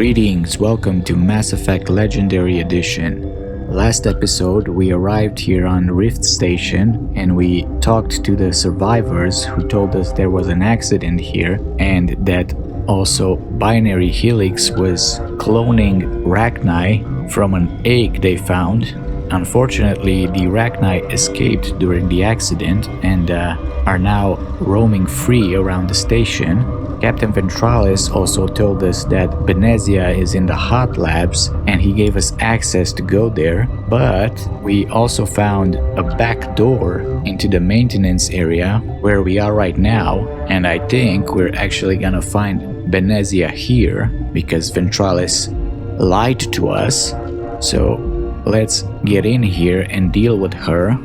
Greetings, welcome to Mass Effect Legendary Edition. Last episode we arrived here on Rift Station and we talked to the survivors who told us there was an accident here and that also Binary Helix was cloning Rachni from an egg they found. Unfortunately, the Rachni escaped during the accident and are now roaming free around the station. Captain Ventralis also told us that Benezia is in the hot labs and he gave us access to go there, but we also found a back door into the maintenance area where we are right now, and I think we're actually gonna find Benezia here because Ventralis lied to us. So let's get in here and deal with her.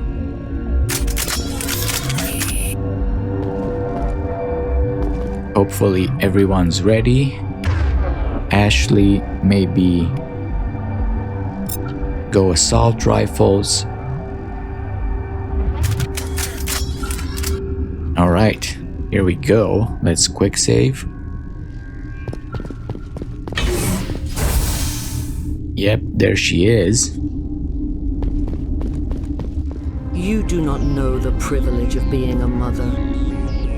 Hopefully everyone's ready. Ashley, maybe go assault rifles. Alright, here we go. Let's quick save. Yep, there she is. You do not know the privilege of being a mother.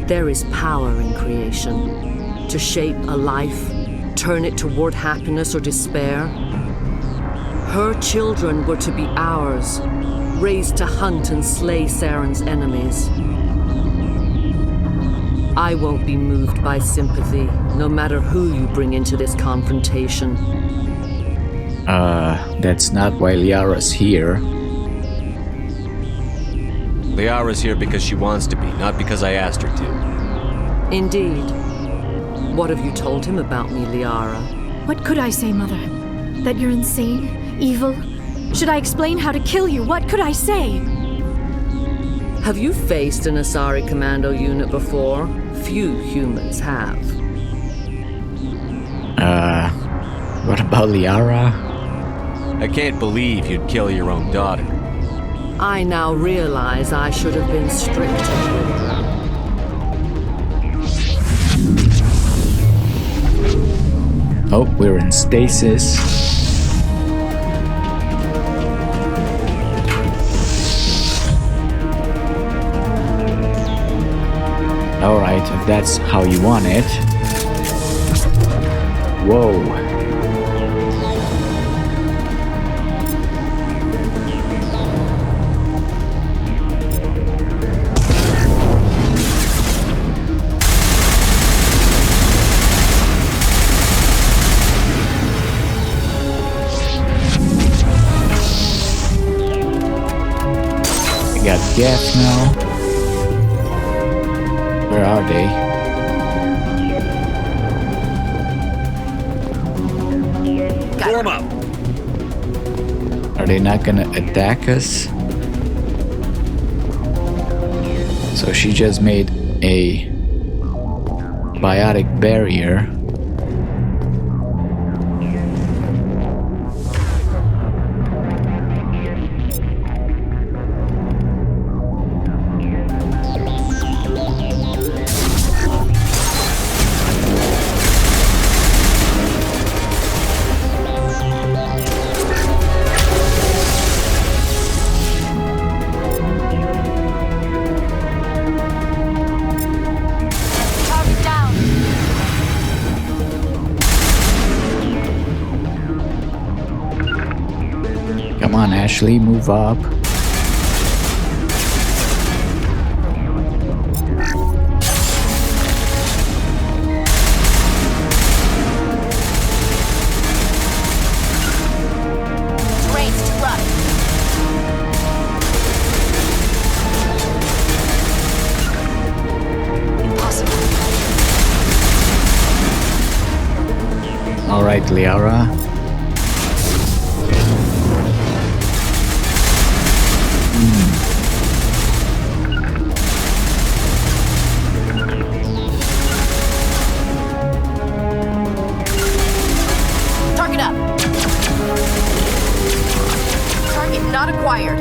There is power in creation. To shape a life, turn it toward happiness or despair. Her children were to be ours, raised to hunt and slay Saren's enemies. I won't be moved by sympathy, no matter who you bring into this confrontation. That's not why Liara's here. Liara's here because she wants to be, not because I asked her to. Indeed. What have you told him about me, Liara? What could I say, Mother? That you're insane? Evil? Should I explain how to kill you? What could I say? Have you faced an Asari commando unit before? Few humans have. What about Liara? I can't believe you'd kill your own daughter. I now realize I should have been stricter with her. Oh, we're in stasis. Alright, if that's how you want it. Whoa. Got gas now. Where are they? Form up! Are they not gonna attack us? So she just made a biotic barrier. Come on, Ashley, move up. Race to run. Impossible. All right, Liara. Target up. Target not acquired.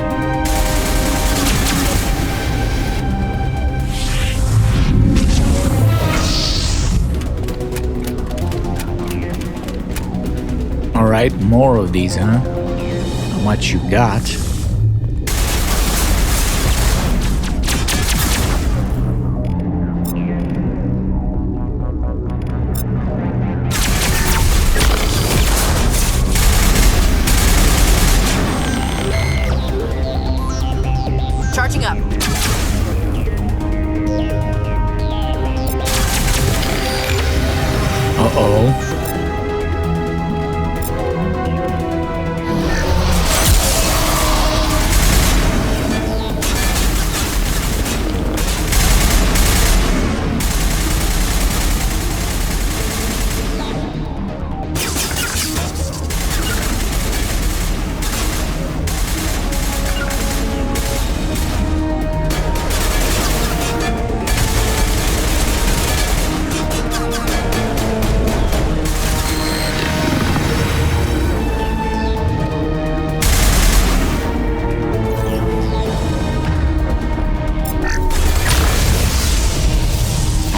Alright, more of these, huh? How much you got? Charging up. Uh-oh.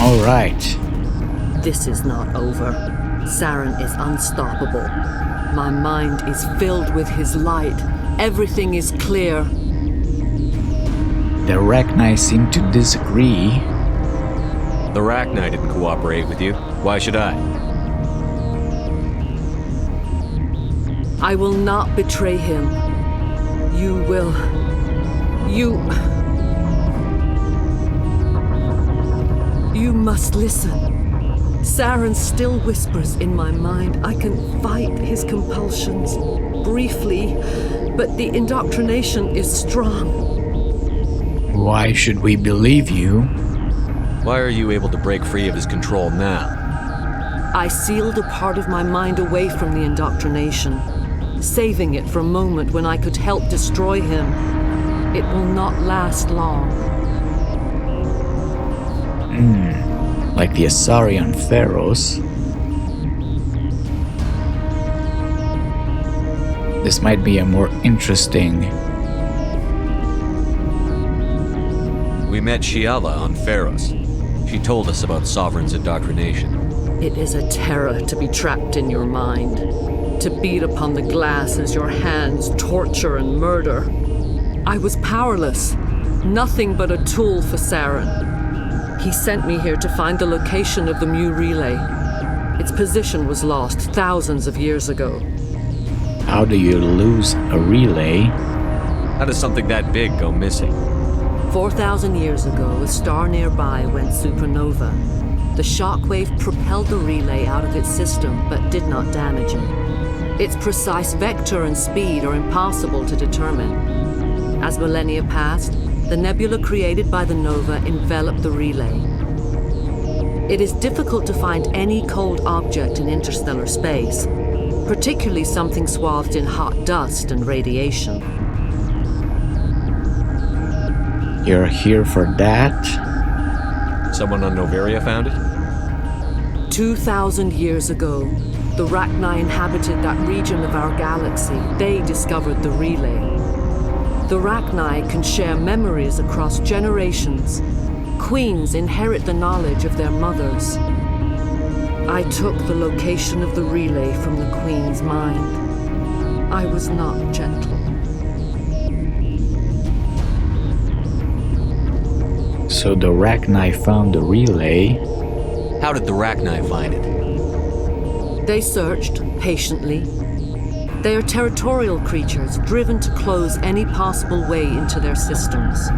Alright. This is not over. Saren is unstoppable. My mind is filled with his light. Everything is clear. The Rachni seem to disagree. The Rachni didn't cooperate with you. Why should I? I will not betray him. You will. You must listen. Saren still whispers in my mind. I can fight his compulsions briefly, but the indoctrination is strong. Why should we believe you? Why are you able to break free of his control now? I sealed a part of my mind away from the indoctrination, saving it for a moment when I could help destroy him. It will not last long. Like the Asarian pharaohs. This might be a more interesting. We met Shiala on Pharos. She told us about Sovereign's indoctrination. It is a terror to be trapped in your mind, to beat upon the glass as your hands torture and murder. I was powerless, nothing but a tool for Saren. He sent me here to find the location of the Mu relay. Its position was lost thousands of years ago. How do you lose a relay? How does something that big go missing? 4,000 years ago, a star nearby went supernova. The shockwave propelled the relay out of its system, but did not damage it. Its precise vector and speed are impossible to determine. As millennia passed, the nebula created by the nova enveloped the relay. It is difficult to find any cold object in interstellar space, particularly something swathed in hot dust and radiation. You're here for that? Someone on Noveria found it? 2,000 years ago, the Rachni inhabited that region of our galaxy. They discovered the relay. The Rachni can share memories across generations. Queens inherit the knowledge of their mothers. I took the location of the relay from the Queen's mind. I was not gentle. So the Rachni found the relay. How did the Rachni find it? They searched patiently. They are territorial creatures driven to close any possible way into their systems.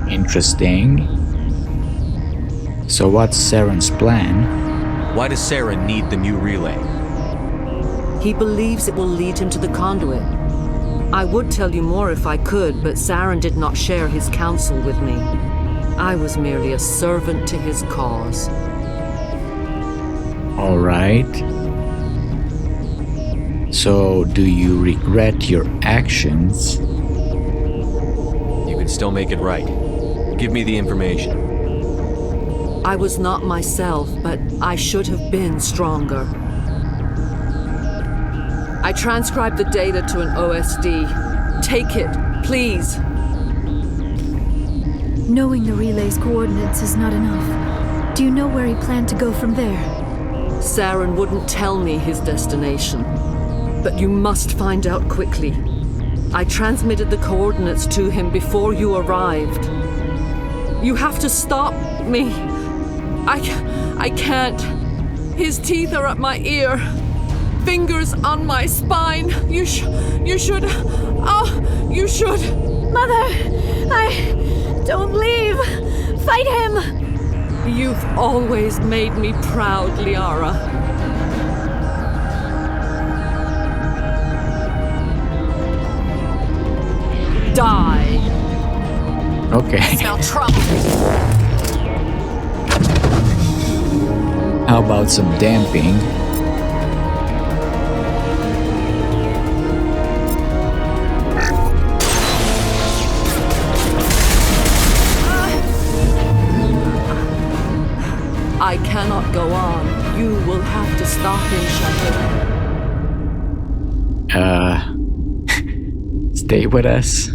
Interesting. So what's Saren's plan? Why does Saren need the Mu relay? He believes it will lead him to the conduit. I would tell you more if I could, but Saren did not share his counsel with me. I was merely a servant to his cause. All right. So, do you regret your actions? You can still make it right. Give me the information. I was not myself, but I should have been stronger. I transcribed the data to an OSD. Take it, please. Knowing the relay's coordinates is not enough. Do you know where he planned to go from there? Saren wouldn't tell me his destination. But you must find out quickly. I transmitted the coordinates to him before you arrived. You have to stop me. I can't. His teeth are at my ear. Fingers on my spine. You should. Oh, you should. Mother, don't leave. Fight him. You've always made me proud, Liara. Die. Okay. Smell trouble. How about some damping? I cannot go on. You will have to stop him, Shepard. Stay with us?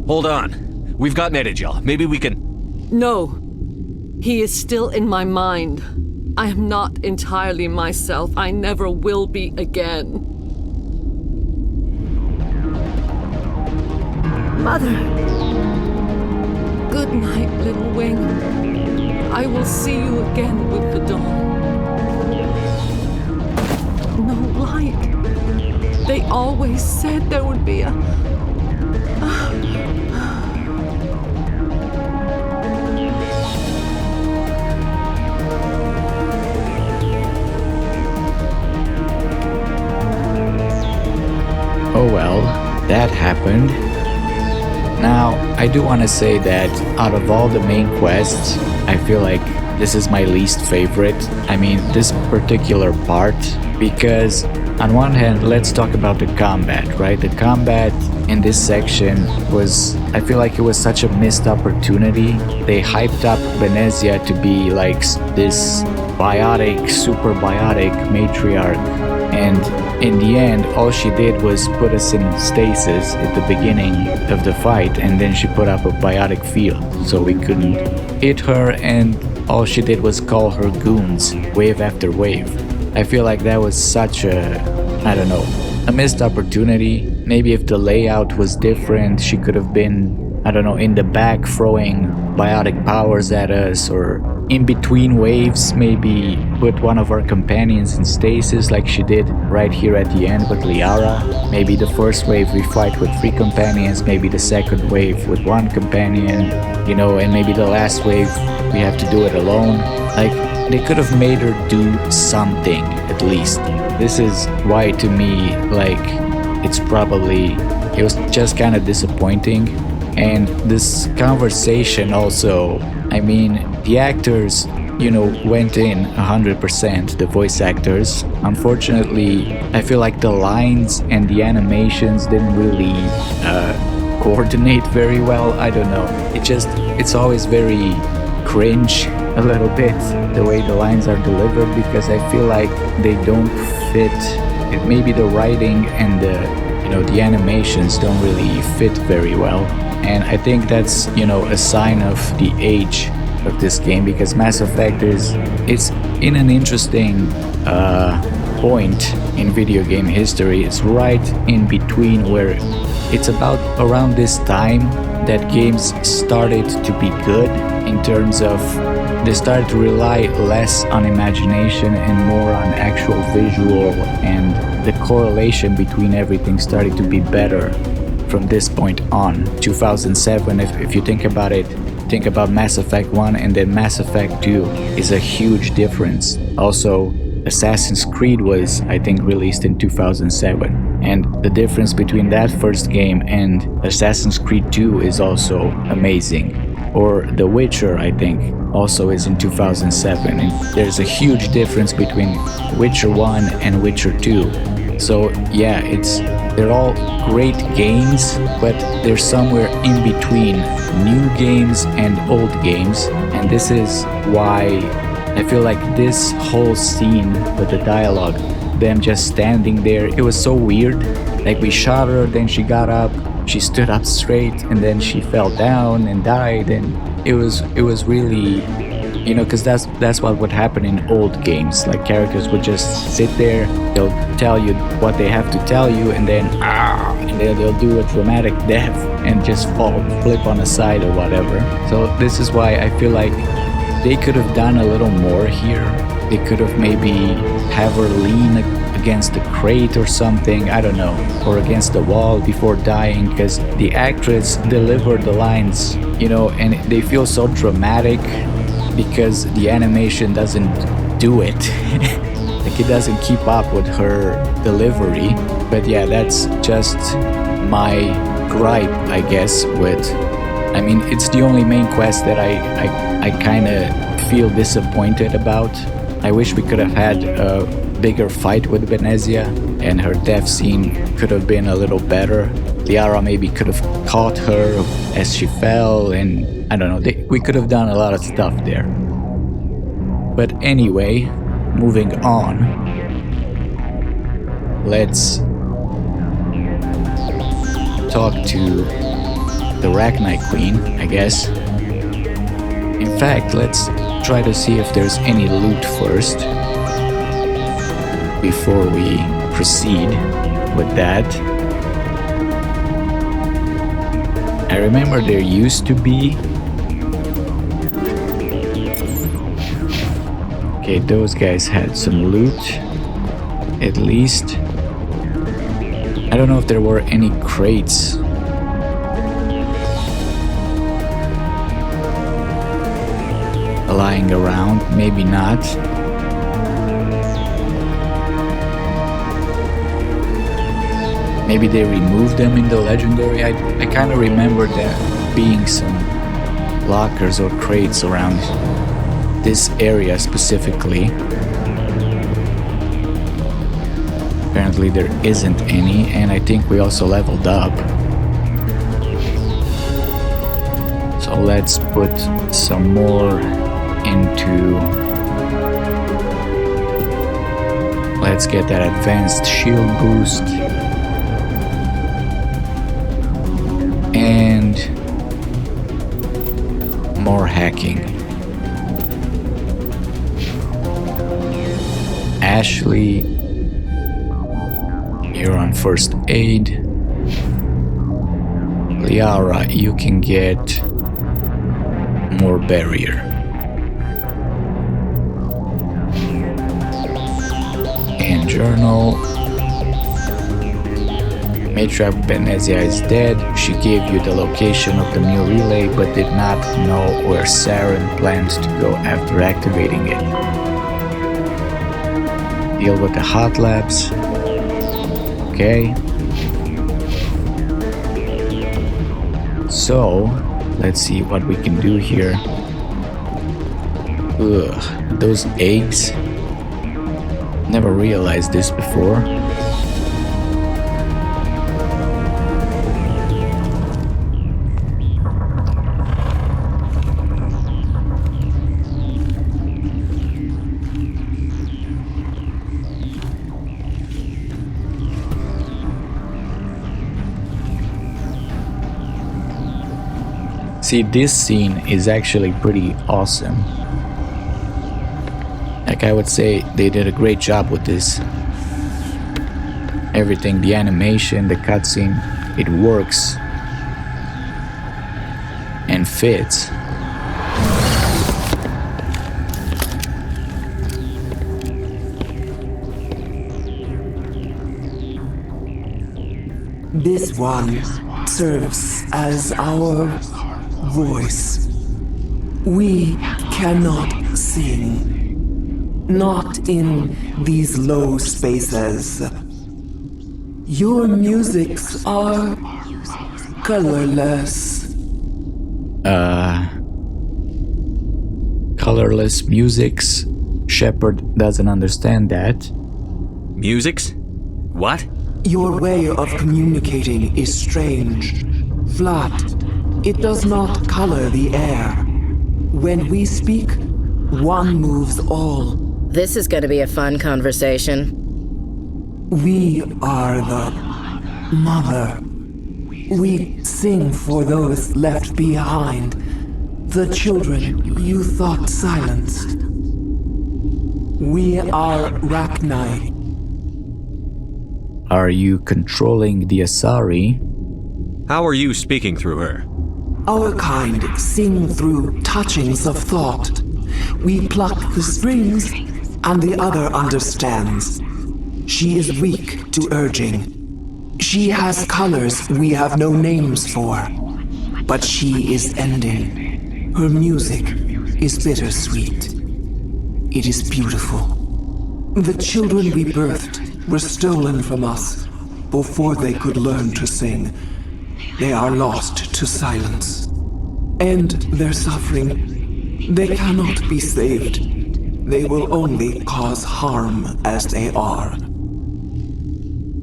Hold on. We've got Benezia. Maybe we can... No. He is still in my mind. I am not entirely myself. I never will be again. Mother. Good night, little wing. I will see you again with the dawn. No light. They always said there would be a... Oh well, that happened. Now, I do want to say that out of all the main quests, I feel like this is my least favorite. I mean, this particular part, because on one hand, let's talk about the combat, right? The combat in this section was, I feel like it was such a missed opportunity. They hyped up Benezia to be like this biotic, super biotic matriarch, and in the end, all she did was put us in stasis at the beginning of the fight, and then she put up a biotic field so we couldn't hit her, and all she did was call her goons wave after wave. I feel like that was such a, I don't know, a missed opportunity. Maybe if the layout was different, she could have been, I don't know, in the back throwing biotic powers at us, or in between waves maybe put one of our companions in stasis like she did right here at the end with Liara. Maybe the first wave we fight with 3 companions, maybe the second wave with 1 companion, you know, and maybe the last wave we have to do it alone. Like, they could have made her do something at least. This is why to me, like, it was just kind of disappointing. And this conversation also, I mean, the actors, you know, went in 100%, the voice actors. Unfortunately, I feel like the lines and the animations didn't really coordinate very well. I don't know. It's always very cringe a little bit, the way the lines are delivered, because I feel like they don't fit. Maybe the writing and the animations don't really fit very well. And I think that's, a sign of the age of this game, because Mass Effect it's in an interesting point in video game history. It's right in between, where it's about around this time that games started to be good, in terms of they started to rely less on imagination and more on actual visual, and the correlation between everything started to be better from this point on. 2007, if you think about it, think about Mass Effect 1 and then Mass Effect 2 is a huge difference. Also, Assassin's Creed was, I think, released in 2007, and the difference between that first game and Assassin's Creed 2 is also amazing. Or The Witcher, I think, also is in 2007, and there's a huge difference between Witcher 1 and Witcher 2. So yeah, they're all great games, but they're somewhere in between new games and old games, and this is why I feel like this whole scene with the dialogue, them just standing there, it was so weird. Like, we shot her, then she got up, she stood up straight, and then she fell down and died, and it was really Because that's what would happen in old games. Like characters would just sit there, they'll tell you what they have to tell you, and then they'll do a dramatic death and just flip on a side or whatever. So this is why I feel like they could have done a little more here. They could have maybe have her lean against the crate or something, I don't know, or against the wall before dying, because the actress delivered the lines, and they feel so dramatic because the animation doesn't do it. Like it doesn't keep up with her delivery. But yeah, that's just my gripe, I guess, it's the only main quest that I kind of feel disappointed about. I wish we could have had a bigger fight with Benezia, and her death scene could have been a little better. Liara maybe could have caught her as she fell, and I don't know, we could have done a lot of stuff there. But anyway, moving on, let's talk to the Rachni Queen, I guess. In fact, let's try to see if there's any loot first before we proceed with that. I remember there used to be... Okay, those guys had some loot, at least. I don't know if there were any crates. Lying around, maybe not. Maybe they removed them in the legendary. I kind of remember there being some lockers or crates around this area specifically. Apparently there isn't any, and I think we also leveled up. So let's put some more into... Let's get that advanced shield boost. And more hacking. Ashley, you're on first aid. Liara, you can get more barrier. And journal. Matriarch Benezia is dead. She gave you the location of the new relay, but did not know where Saren planned to go after activating it. Deal with the hot labs. Okay. So, let's see what we can do here. Ugh, those eggs. Never realized this before. See, this scene is actually pretty awesome. Like, I would say they did a great job with this. Everything, the animation, the cutscene, it works and fits. This one serves as our voice. We cannot sing. Not in these low spaces. Your musics are colorless. Colorless musics? Shepard doesn't understand that. Musics? What? Your way of communicating is strange. Flat. It does not color the air. When we speak, one moves all. This is going to be a fun conversation. We are the mother. We sing for those left behind. The children you thought silenced. We are Rachni. Are you controlling the Asari? How are you speaking through her? Our kind sing through touchings of thought. We pluck the strings, and the other understands. She is weak to urging. She has colors we have no names for. But she is ending. Her music is bittersweet. It is beautiful. The children we birthed were stolen from us before they could learn to sing. They are lost to silence. And their suffering, they cannot be saved. They will only cause harm as they are.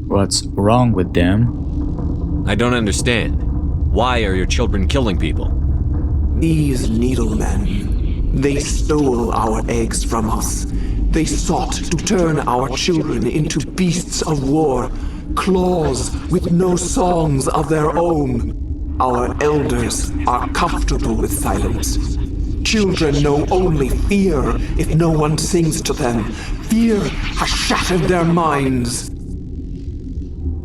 What's wrong with them? I don't understand. Why are your children killing people? These needlemen, they stole our eggs from us. They sought to turn our children into beasts of war, claws with no songs of their own. Our elders are comfortable with silence. Children know only fear if no one sings to them. Fear has shattered their minds.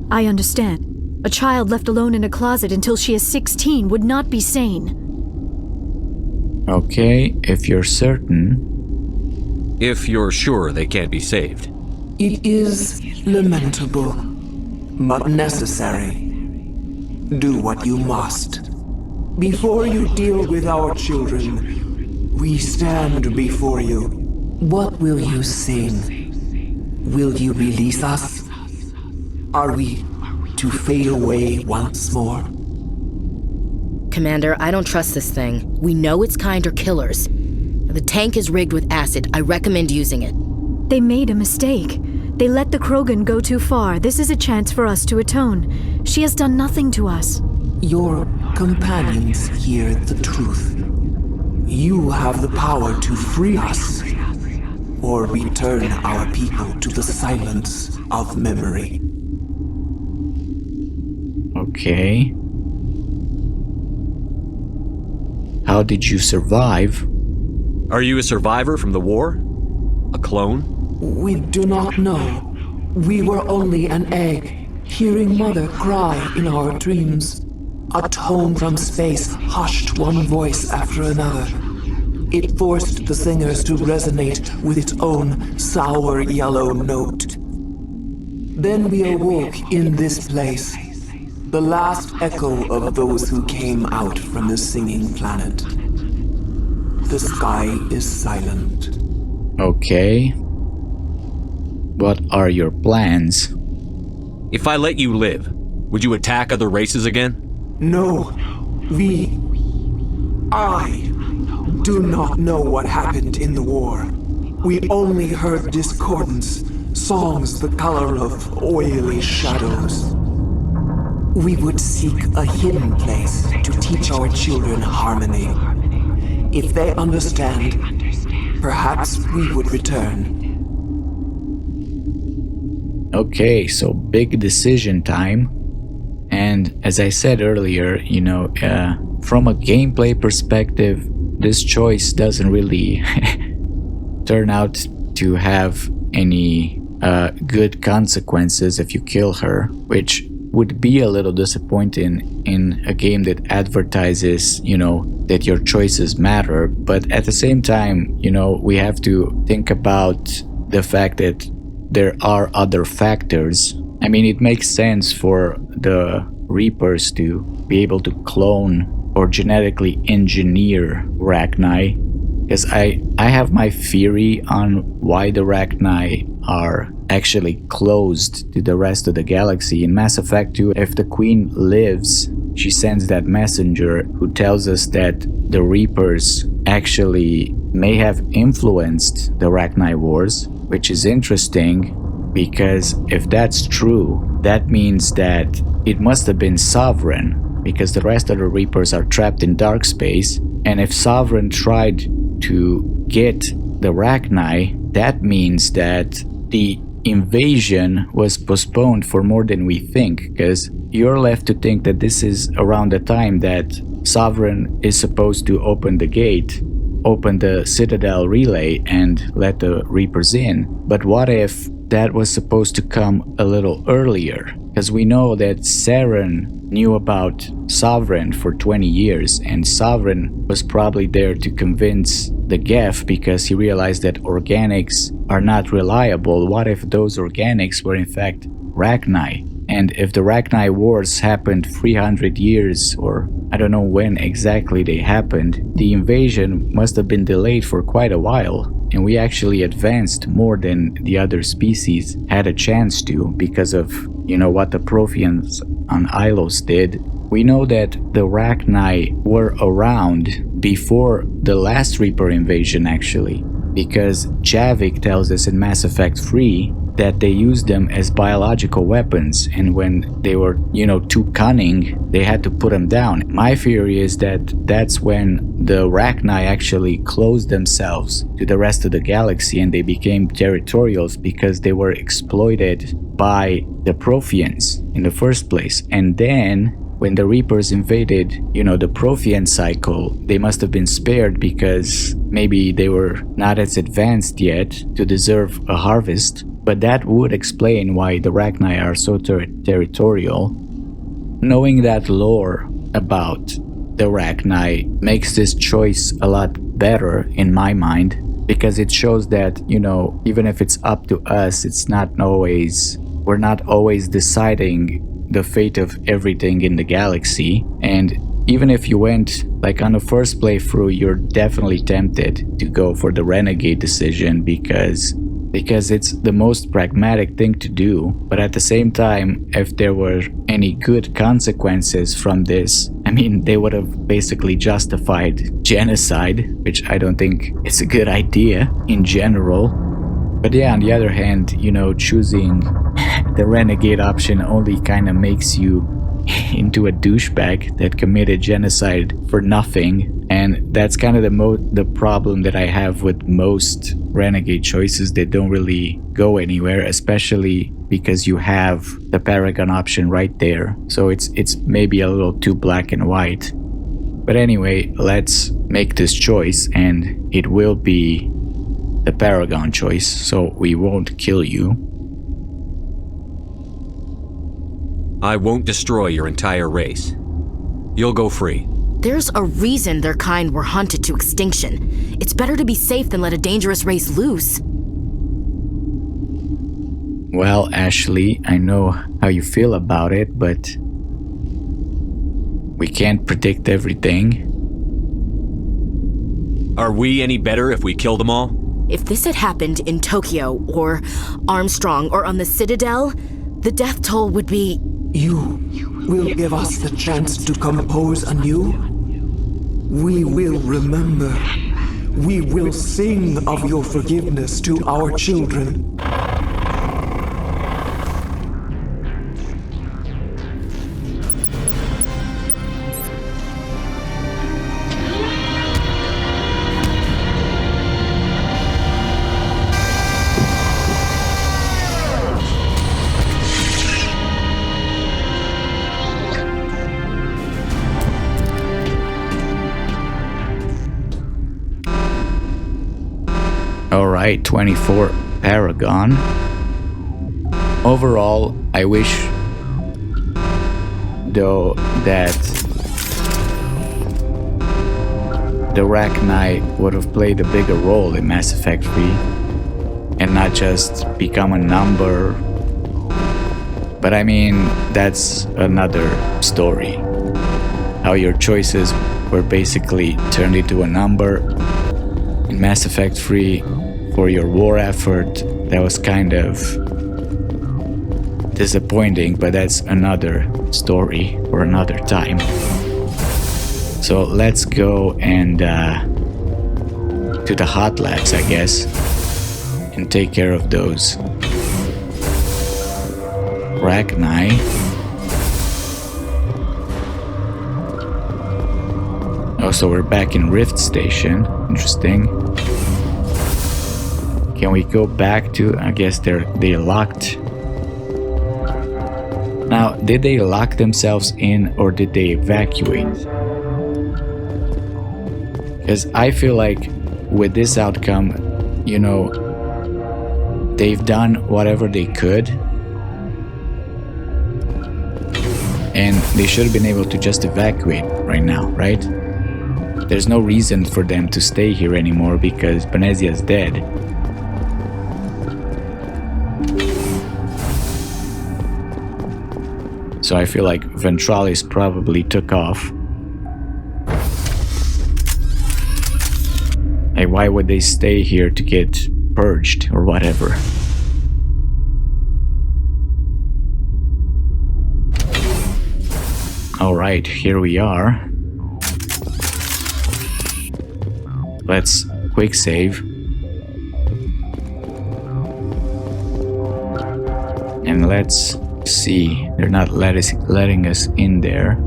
I understand. A child left alone in a closet until she is 16 would not be sane. Okay, if you're certain. If you're sure they can't be saved. It is lamentable, but necessary. Do what you must. Before you deal with our children, we stand before you. What will you sing? Will you release us? Are we to fade away once more? Commander, I don't trust this thing. We know its kind are killers. The tank is rigged with acid. I recommend using it. They made a mistake. They let the Krogan go too far. This is a chance for us to atone. She has done nothing to us. Your companions hear the truth. You have the power to free us, or return our people to the silence of memory. Okay. How did you survive? Are you a survivor from the war? A clone? We do not know. We were only an egg, hearing Mother cry in our dreams. A tone from space hushed one voice after another. It forced the singers to resonate with its own sour yellow note. Then we awoke in this place, the last echo of those who came out from the singing planet. The sky is silent. Okay. What are your plans? If I let you live, would you attack other races again? No, I do not know what happened in the war. We only heard discordance, songs the color of oily shadows. We would seek a hidden place to teach our children harmony. If they understand, perhaps we would return. Okay, so big decision time. And as I said earlier, from a gameplay perspective, this choice doesn't really turn out to have any good consequences if you kill her, which would be a little disappointing in a game that advertises, that your choices matter. But at the same time, we have to think about the fact that there are other factors. I mean, it makes sense for the Reapers to be able to clone or genetically engineer Rachni, because I have my theory on why the Rachni are actually closed to the rest of the galaxy. In Mass Effect 2, if the Queen lives, she sends that messenger who tells us that the Reapers actually may have influenced the Rachni Wars, which is interesting because if that's true, that means that it must have been Sovereign, because the rest of the Reapers are trapped in dark space, and if Sovereign tried to get the Rachni, that means that the invasion was postponed for more than we think, because you're left to think that this is around the time that Sovereign is supposed to open the gate, open the Citadel relay, and let the Reapers in. But what if that was supposed to come a little earlier? Because we know that Saren knew about Sovereign for 20 years, and Sovereign was probably there to convince the Geth because he realized that organics are not reliable. What if those organics were in fact Rachni? And if the Rachni Wars happened 300 years, or I don't know when exactly they happened, the invasion must have been delayed for quite a while. And we actually advanced more than the other species had a chance to because of, what the Protheans on Ilos did. We know that the Rachni were around before the last Reaper invasion actually, because Javik tells us in Mass Effect 3 that they used them as biological weapons, and when they were, too cunning, they had to put them down. My theory is that that's when the Rachni actually closed themselves to the rest of the galaxy and they became territorials because they were exploited by the Protheans in the first place. And then when the Reapers invaded, the Prothean cycle, they must have been spared because maybe they were not as advanced yet to deserve a harvest. But that would explain why the Rachni are so territorial. Knowing that lore about the Rachni makes this choice a lot better in my mind, because it shows that, even if it's up to us, we're not always deciding the fate of everything in the galaxy. And even if you went on the first playthrough, you're definitely tempted to go for the renegade decision because it's the most pragmatic thing to do. But at the same time, if there were any good consequences from this, they would have basically justified genocide, which I don't think is a good idea in general. But yeah, on the other hand, choosing the renegade option only kind of makes you into a douchebag that committed genocide for nothing. And that's kind of the problem that I have with most renegade choices. They don't really go anywhere, especially because you have the Paragon option right there. So it's maybe a little too black and white. But anyway, let's make this choice, and it will be the Paragon choice, so we won't kill you. I won't destroy your entire race. You'll go free. There's a reason their kind were hunted to extinction. It's better to be safe than let a dangerous race loose. Well, Ashley, I know how you feel about it, but we can't predict everything. Are we any better if we kill them all? If this had happened in Tokyo, or Armstrong, or on the Citadel, the death toll would be... You will give us the chance to compose anew. We will remember. We will sing of your forgiveness to our children. Alright, 24 Paragon. Overall, I wish, though, that the Rachni would have played a bigger role in Mass Effect 3 and not just become a number. But that's another story. How your choices were basically turned into a number in Mass Effect 3 for your war effort. That was kind of disappointing, but that's another story for another time. So let's go and to the Hot Labs, I guess, and take care of those Rachni. Oh, so we're back in Rift Station. Interesting. Can we go back to... I guess they locked. Now, did they lock themselves in or did they evacuate? Because I feel like with this outcome, you know, they've done whatever they could. And they should have been able to just evacuate right now, right? There's no reason for them to stay here anymore because Benezia is dead. So I feel like Ventralis probably took off. Like, why would they stay here to get purged or whatever? Alright, here we are. Let's quick save. And let's see. They're not letting us in there.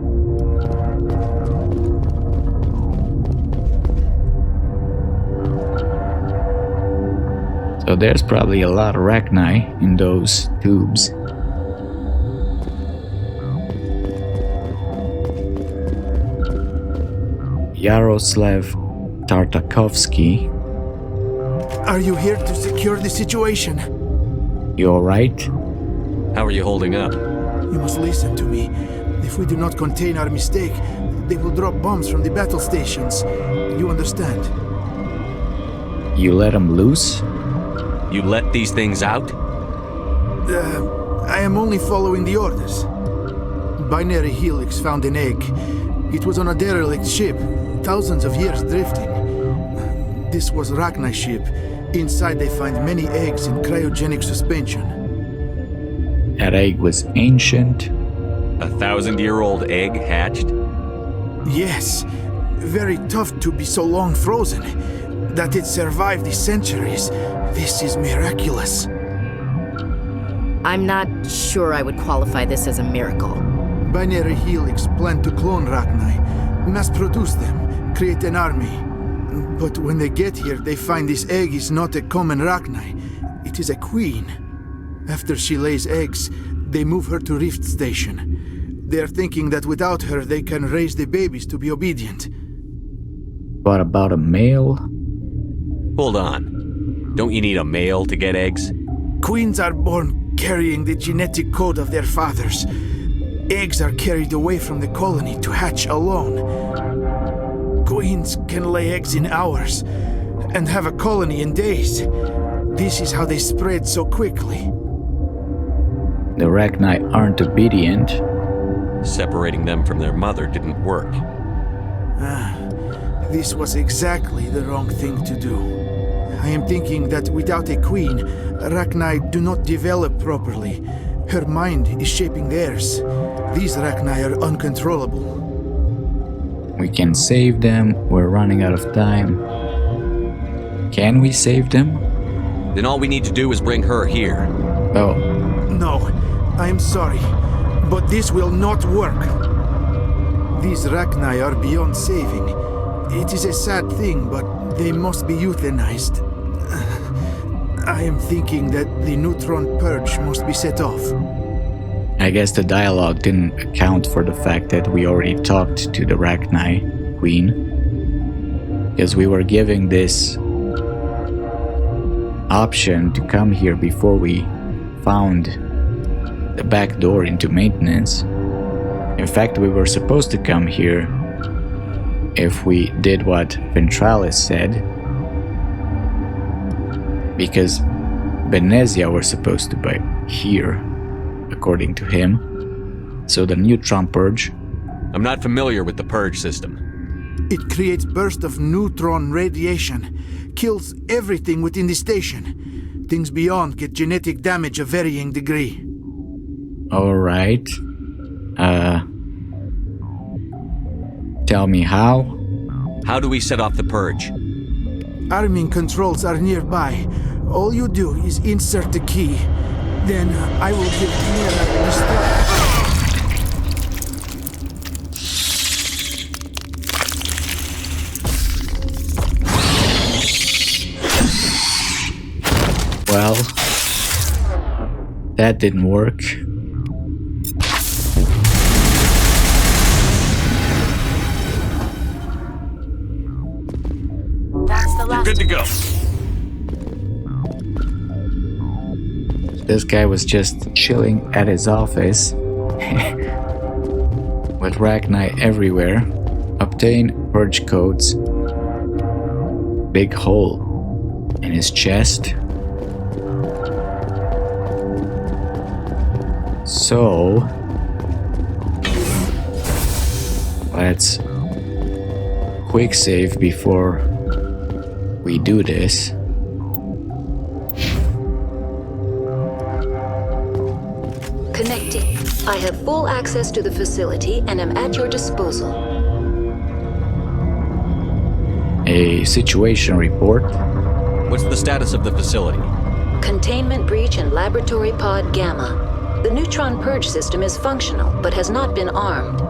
So there's probably a lot of Rachni in those tubes. Yaroslav Tartakovsky. Are you here to secure the situation? You alright? How are you holding up? You must listen to me. If we do not contain our mistake, they will drop bombs from the battle stations. You understand? You let them loose? You let these things out? I am only following the orders. Binary Helix found an egg. It was on a derelict ship, thousands of years drifting. This was Rachni's ship. Inside they find many eggs in cryogenic suspension. That egg was ancient. 1,000-year-old egg hatched? Yes. Very tough to be so long frozen. That it survived the centuries. This is miraculous. I'm not sure I would qualify this as a miracle. Binary Helix planned to clone Rachni, mass-produce them, create an army. But when they get here, they find this egg is not a common Rachni. It is a queen. After she lays eggs, they move her to Rift Station. They are thinking that without her, they can raise the babies to be obedient. What about a male? Hold on. Don't you need a male to get eggs? Queens are born carrying the genetic code of their fathers. Eggs are carried away from the colony to hatch alone. Queens can lay eggs in hours and have a colony in days. This is how they spread so quickly. The Rachni aren't obedient. Separating them from their mother didn't work. This was exactly the wrong thing to do. I am thinking that without a queen, Rachni do not develop properly. Her mind is shaping theirs. These Rachni are uncontrollable. We can save them. We're running out of time. Can we save them? Then all we need to do is bring her here. Oh, No, I am sorry, but this will not work. These Rachni are beyond saving. It is a sad thing, but they must be euthanized. I am thinking that the Neutron Purge must be set off. I guess the dialogue didn't account for the fact that we already talked to the Rachni Queen. Because we were giving this option to come here before we found the back door into maintenance. In fact, we were supposed to come here if we did what Ventralis said, because Benezia were supposed to be here, according to him. So the Neutron Purge. I'm not familiar with the purge system. It creates bursts of neutron radiation, kills everything within the station. Things beyond get genetic damage of varying degree. Alright. Tell me how? How do we set off the purge? Arming controls are nearby. All you do is insert the key. Then I will give Clara the start. Well, that didn't work. system. This guy was just chilling at his office with Rachni everywhere. Obtain purge codes. Big hole in his chest. So let's quick save before we do this. Connecting. I have full access to the facility and am at your disposal. A situation report. What's the status of the facility? Containment breach in Laboratory Pod Gamma. The Neutron Purge system is functional, but has not been armed.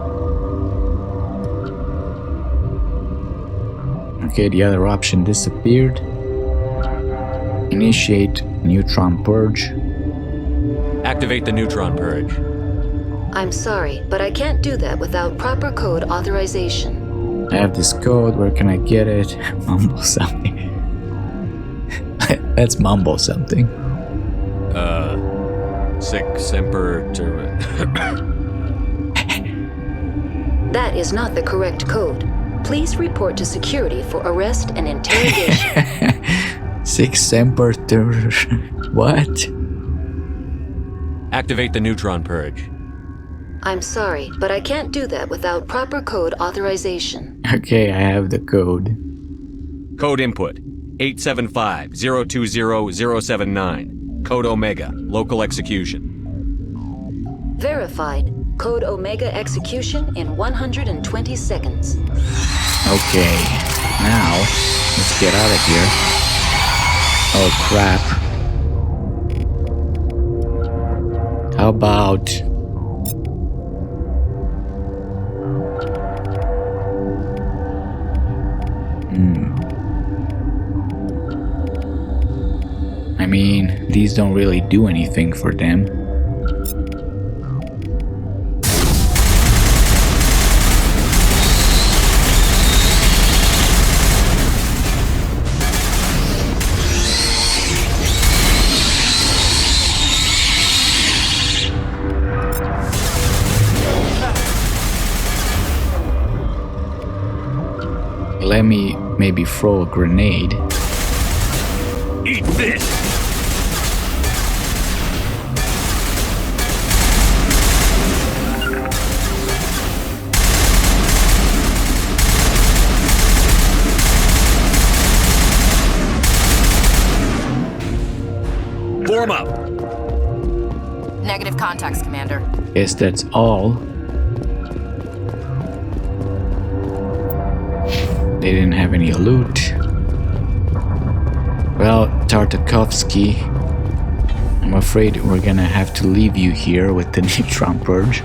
Okay, the other option disappeared. Initiate Neutron Purge. Activate the Neutron Purge. I'm sorry, but I can't do that without proper code authorization. I have this code, where can I get it? Mumble something. Let's mumble something. Sic Semper That is not the correct code. Please report to security for arrest and interrogation. Sic Semper What? Activate the Neutron Purge. I'm sorry, but I can't do that without proper code authorization. Okay, I have the code. Code input 875-020-079. Code Omega, local execution. Verified. Code Omega execution in 120 seconds. Okay, now let's get out of here. Oh crap. How about I mean, these don't really do anything for them. Let me maybe throw a grenade. Eat this! Form up! Negative contacts, Commander. Guess that's all. They didn't have any loot. Well, Tartakovsky, I'm afraid we're gonna have to leave you here with the Neutron Purge.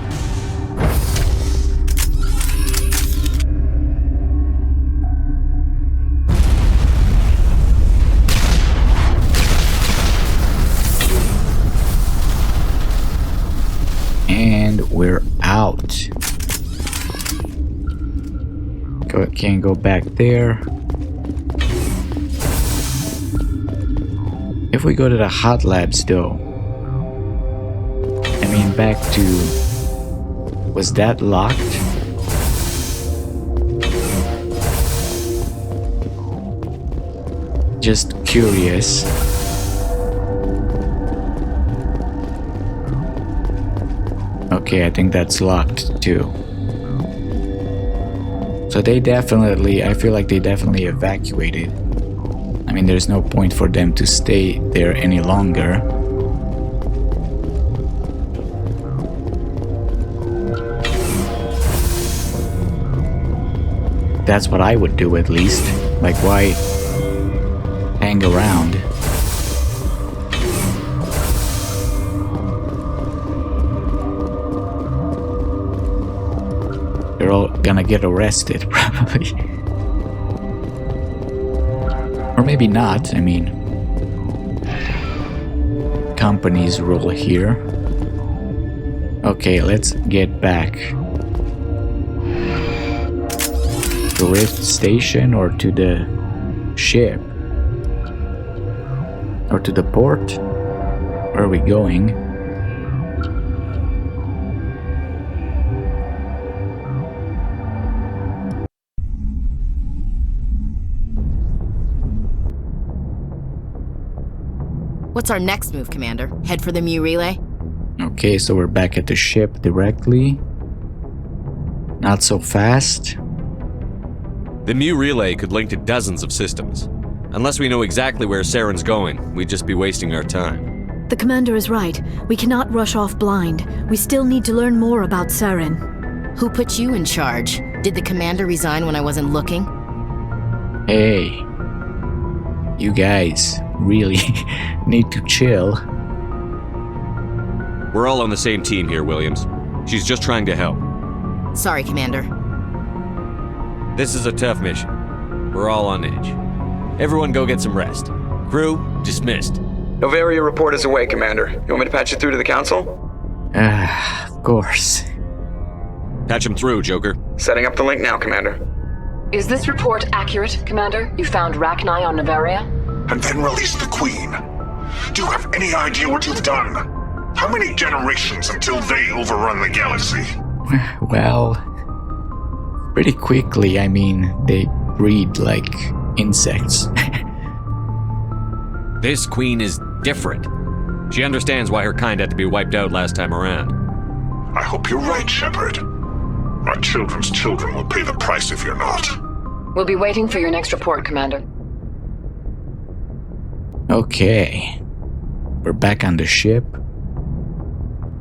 And we're out. Can't go back there. If we go to the hot labs though, I mean back to, was that locked? Just curious. Okay, I think that's locked too. So they definitely, I feel like they definitely evacuated. I mean, there's no point for them to stay there any longer. That's what I would do at least. Like, why hang around? They're all gonna get arrested, probably. Or maybe not, I mean. Companies rule here. Okay, let's get back. To Rift Station or to the ship? Or to the port? Where are we going? What's our next move, Commander? Head for the Mu relay? Okay, so we're back at the ship directly. Not so fast. The Mu relay could link to dozens of systems. Unless we know exactly where Saren's going, we'd just be wasting our time. The commander is right. We cannot rush off blind. We still need to learn more about Saren. Who put you in charge? Did the commander resign when I wasn't looking? Hey, you guys really need to chill. We're all on the same team here, Williams. She's just trying to help. Sorry, Commander. This is a tough mission. We're all on edge. Everyone go get some rest. Crew, dismissed. Noveria report is away, Commander. You want me to patch it through to the Council? Of course. Patch him through, Joker. Setting up the link now, Commander. Is this report accurate, Commander? You found Rachni on Noveria? And then released the Queen. Do you have any idea what you've done? How many generations until they overrun the galaxy? Well, pretty quickly. I mean, they breed like insects. This Queen is different. She understands why her kind had to be wiped out last time around. I hope you're right, Shepard. My children's children will pay the price if you're not. We'll be waiting for your next report, Commander. Okay. We're back on the ship.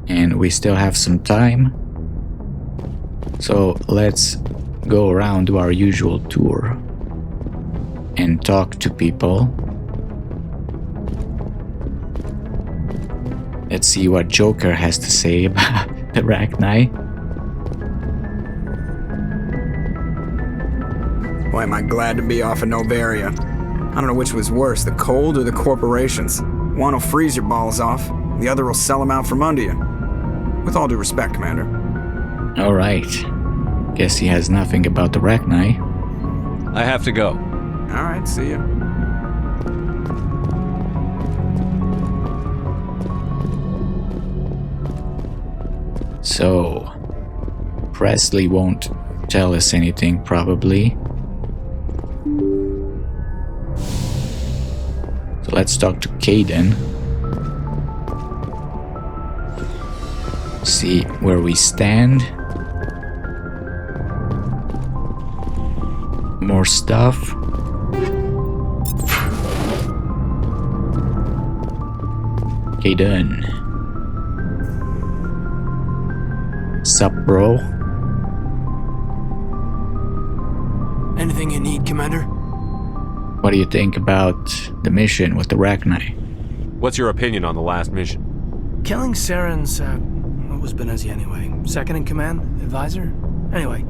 And we still have some time. So let's go around, do our usual tour. And talk to people. Let's see what Joker has to say about the Rachni. Boy, am I glad to be off of Noveria. I don't know which was worse, the cold or the corporations. One will freeze your balls off, the other will sell them out from under you. With all due respect, Commander. Alright. Guess he has nothing about the Rachni. I have to go. Alright, see ya. So, Presley won't tell us anything, probably. So let's talk to Caden. See where we stand. More stuff. Caden. Sup, bro? Anything you need, Commander? What do you think about the mission with the Rachni? What's your opinion on the last mission? Killing Saren's, what was Benezia anyway? Second in command? Advisor? Anyway,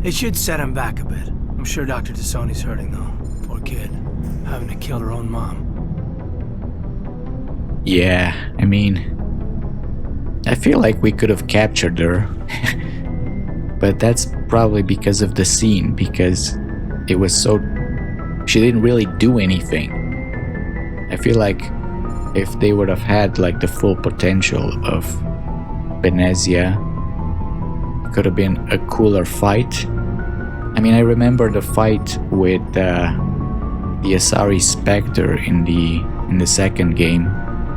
it should set him back a bit. I'm sure Dr. Tassoni's hurting, though. Poor kid. Having to kill her own mom. Yeah, I mean... I feel like we could have captured her. But that's probably because of the scene, because it was so... She didn't really do anything. I feel like if they would have had like the full potential of Benezia, it could have been a cooler fight. I mean, I remember the fight with the Asari Spectre in the second game,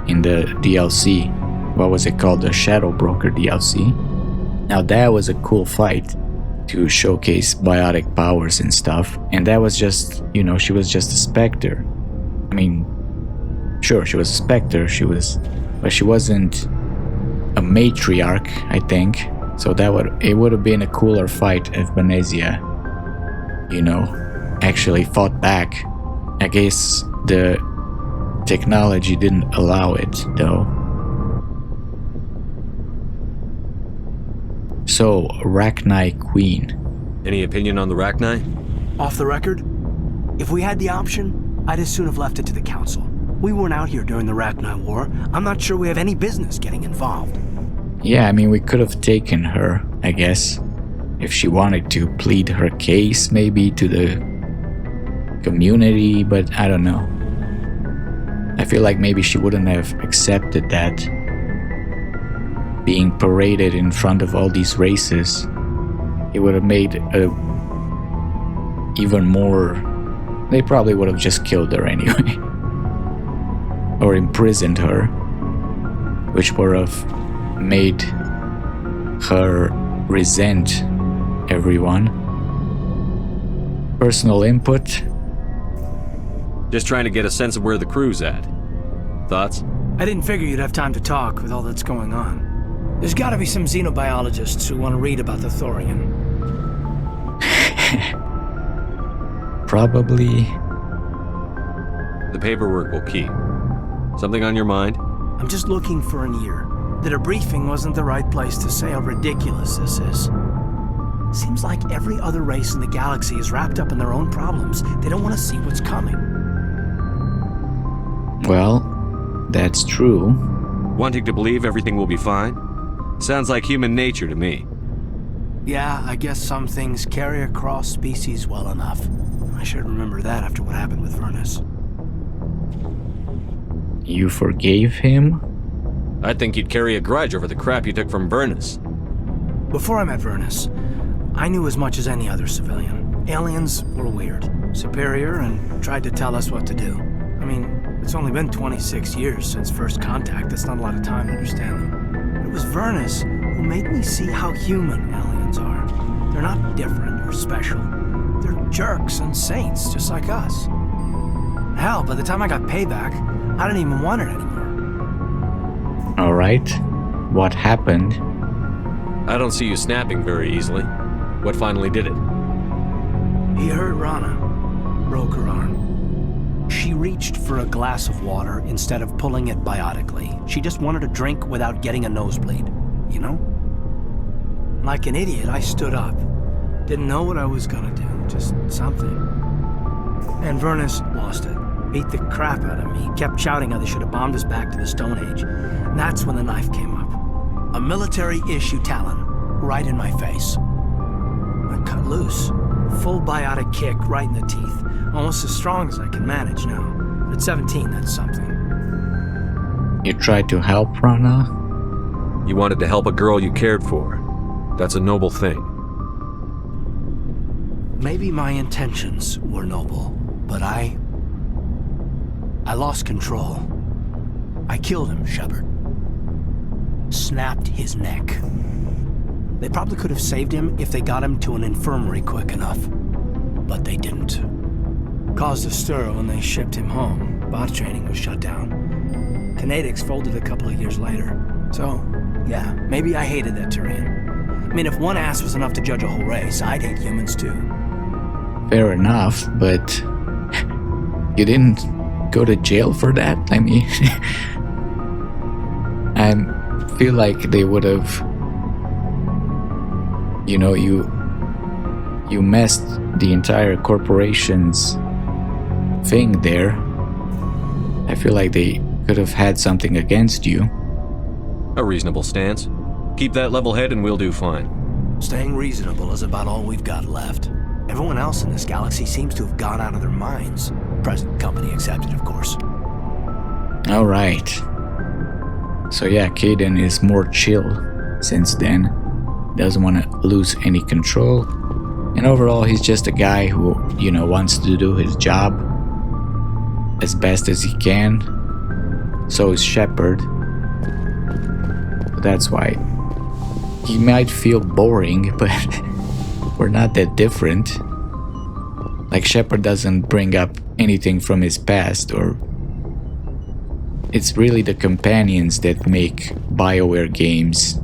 in the DLC. What was it called? The Shadow Broker DLC. Now that was a cool fight to showcase biotic powers and stuff. And that was just, you know, she was just a Spectre. I mean, sure, she was a Spectre, but she wasn't a Matriarch, I think. So it would have been a cooler fight if Benezia, you know, actually fought back. I guess the technology didn't allow it, though. So, Rachni Queen. Any opinion on the Rachni? Off the record, if we had the option, I'd as soon have left it to the Council. We weren't out here during the Rachni War. I'm not sure we have any business getting involved. Yeah, I mean, we could have taken her, I guess. If she wanted to plead her case, maybe, to the community, but I don't know. I feel like maybe she wouldn't have accepted that. Being paraded in front of all these races, it would have made even more. They probably would have just killed her anyway. Or imprisoned her, which would have made her resent everyone. Personal input? Just trying to get a sense of where the crew's at. Thoughts? I didn't figure you'd have time to talk with all that's going on. There's gotta be some xenobiologists who want to read about the Thorian. Probably. The paperwork will keep. Something on your mind? I'm just looking for an ear. That a briefing wasn't the right place to say how ridiculous this is. Seems like every other race in the galaxy is wrapped up in their own problems. They don't want to see what's coming. Well, that's true. Wanting to believe everything will be fine? Sounds like human nature to me. Yeah, I guess some things carry across species well enough. I should remember that after what happened with Vernus. You forgave him? I think you'd carry a grudge over the crap you took from Vernus. Before I met Vernus, I knew as much as any other civilian. Aliens were weird, superior, and tried to tell us what to do. I mean, it's only been 26 years since first contact. That's not a lot of time to understand them. It was Vernus who made me see how human aliens are. They're not different or special. They're jerks and saints, just like us. Hell, by the time I got payback, I didn't even want it anymore. Alright. What happened? I don't see you snapping very easily. What finally did it? He hurt Rana. Broke her arm. She reached for a glass of water instead of pulling it biotically. She just wanted a drink without getting a nosebleed, you know? Like an idiot, I stood up. Didn't know what I was gonna do, just something. And Vernus lost it. Beat the crap out of me. Kept shouting how they should have bombed us back to the Stone Age. And that's when the knife came up. A military-issue talon, right in my face. I cut loose. Full biotic kick right in the teeth. Almost as strong as I can manage now. But at 17, that's something. You tried to help Rana? You wanted to help a girl you cared for. That's a noble thing. Maybe my intentions were noble, but I lost control. I killed him, Shepard. Snapped his neck. They probably could have saved him if they got him to an infirmary quick enough. But they didn't. Caused a stir when they shipped him home. Bot training was shut down. Codex folded a couple of years later. So, yeah, maybe I hated that Turian. I mean, if one ass was enough to judge a whole race, I'd hate humans too. Fair enough, but you didn't go to jail for that? I mean, I feel like they would have, you know, you messed the entire corporation's thing there. I feel like they could have had something against you. A reasonable stance. Keep that level head and we'll do fine. Staying reasonable is about all we've got left. Everyone else in this galaxy seems to have gone out of their minds. Present company accepted, of course. Alright. So yeah, Kaidan is more chill since then. Doesn't want to lose any control. And overall, he's just a guy who, you know, wants to do his job as best as he can. So is Shepard. That's why he might feel boring, but we're not that different. Like, Shepard doesn't bring up anything from his past, or it's really the companions that make BioWare games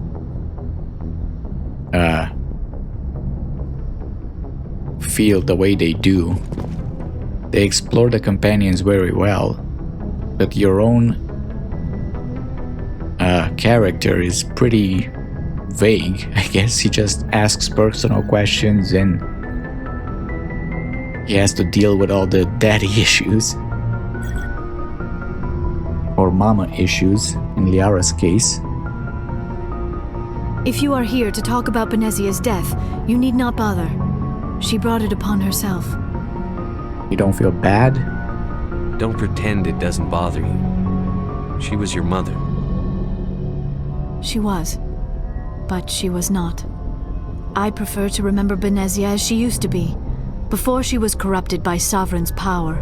feel the way they do. They explore the companions very well, but your own character is pretty vague, I guess. He just asks personal questions and he has to deal with all the daddy issues. Or mama issues, in Liara's case. If you are here to talk about Benezia's death, you need not bother. She brought it upon herself. You don't feel bad? Don't pretend it doesn't bother you. She was your mother. She was. But she was not. I prefer to remember Benezia as she used to be, before she was corrupted by Sovereign's power.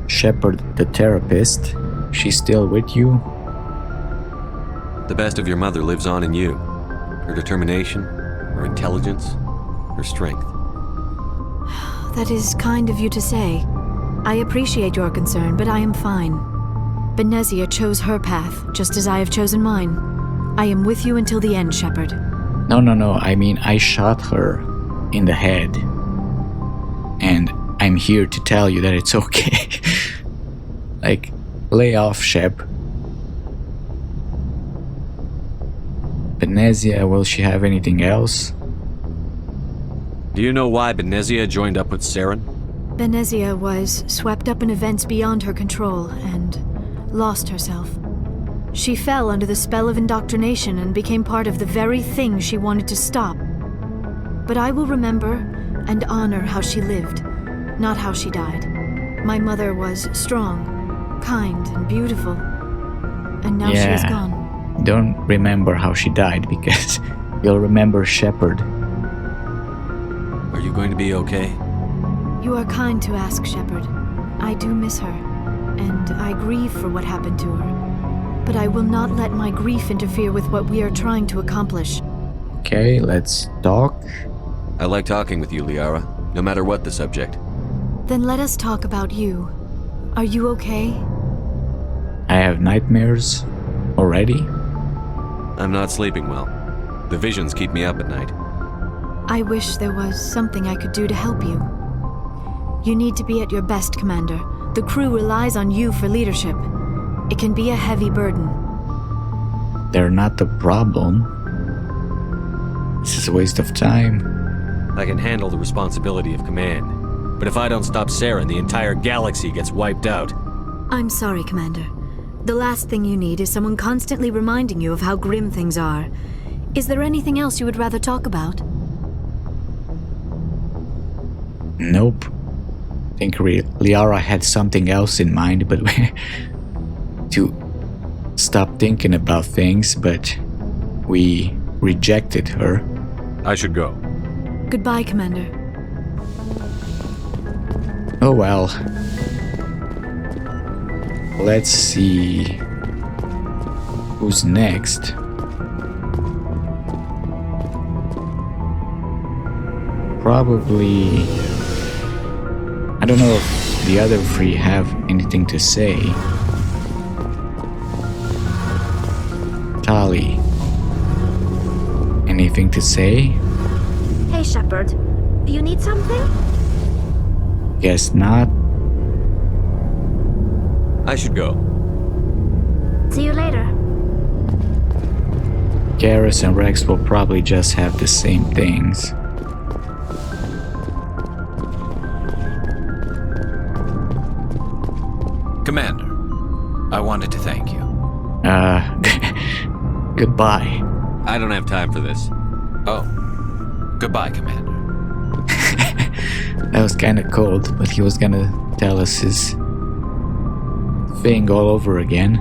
Shepard, the therapist, she's still with you? The best of your mother lives on in you. Her determination, her intelligence, her strength. That is kind of you to say. I appreciate your concern, but I am fine. Benezia chose her path, just as I have chosen mine. I am with you until the end, Shepard. No, I mean, I shot her in the head. And I'm here to tell you that it's okay. Like, lay off, Shep. Benezia, will she have anything else? Do you know why Benezia joined up with Saren? Benezia was swept up in events beyond her control and lost herself. She fell under the spell of indoctrination and became part of the very thing she wanted to stop. But I will remember and honor how she lived, not how she died. My mother was strong, kind, and beautiful. And now she is gone. Don't remember how she died, because you'll remember Shepard. Are you going to be okay? You are kind to ask, Shepard. I do miss her, and I grieve for what happened to her. But I will not let my grief interfere with what we are trying to accomplish. Okay, let's talk. I like talking with you, Liara, no matter what the subject. Then let us talk about you. Are you okay? I have nightmares already. I'm not sleeping well. The visions keep me up at night. I wish there was something I could do to help you. You need to be at your best, Commander. The crew relies on you for leadership. It can be a heavy burden. They're not the problem. This is a waste of time. I can handle the responsibility of command. But if I don't stop Saren, the entire galaxy gets wiped out. I'm sorry, Commander. The last thing you need is someone constantly reminding you of how grim things are. Is there anything else you would rather talk about? Nope. I think Liara had something else in mind, but to stop thinking about things, but we rejected her. I should go. Goodbye, Commander. Oh well. Let's see who's next. Probably... I don't know if the other three have anything to say. Tali. Anything to say? Hey, Shepard. Do you need something? Guess not. I should go. See you later. Garrus and Rex will probably just have the same things. Commander, I wanted to thank you. Goodbye. I don't have time for this. Oh. Goodbye, Commander. That was kinda cold, but he was gonna tell us his thing all over again.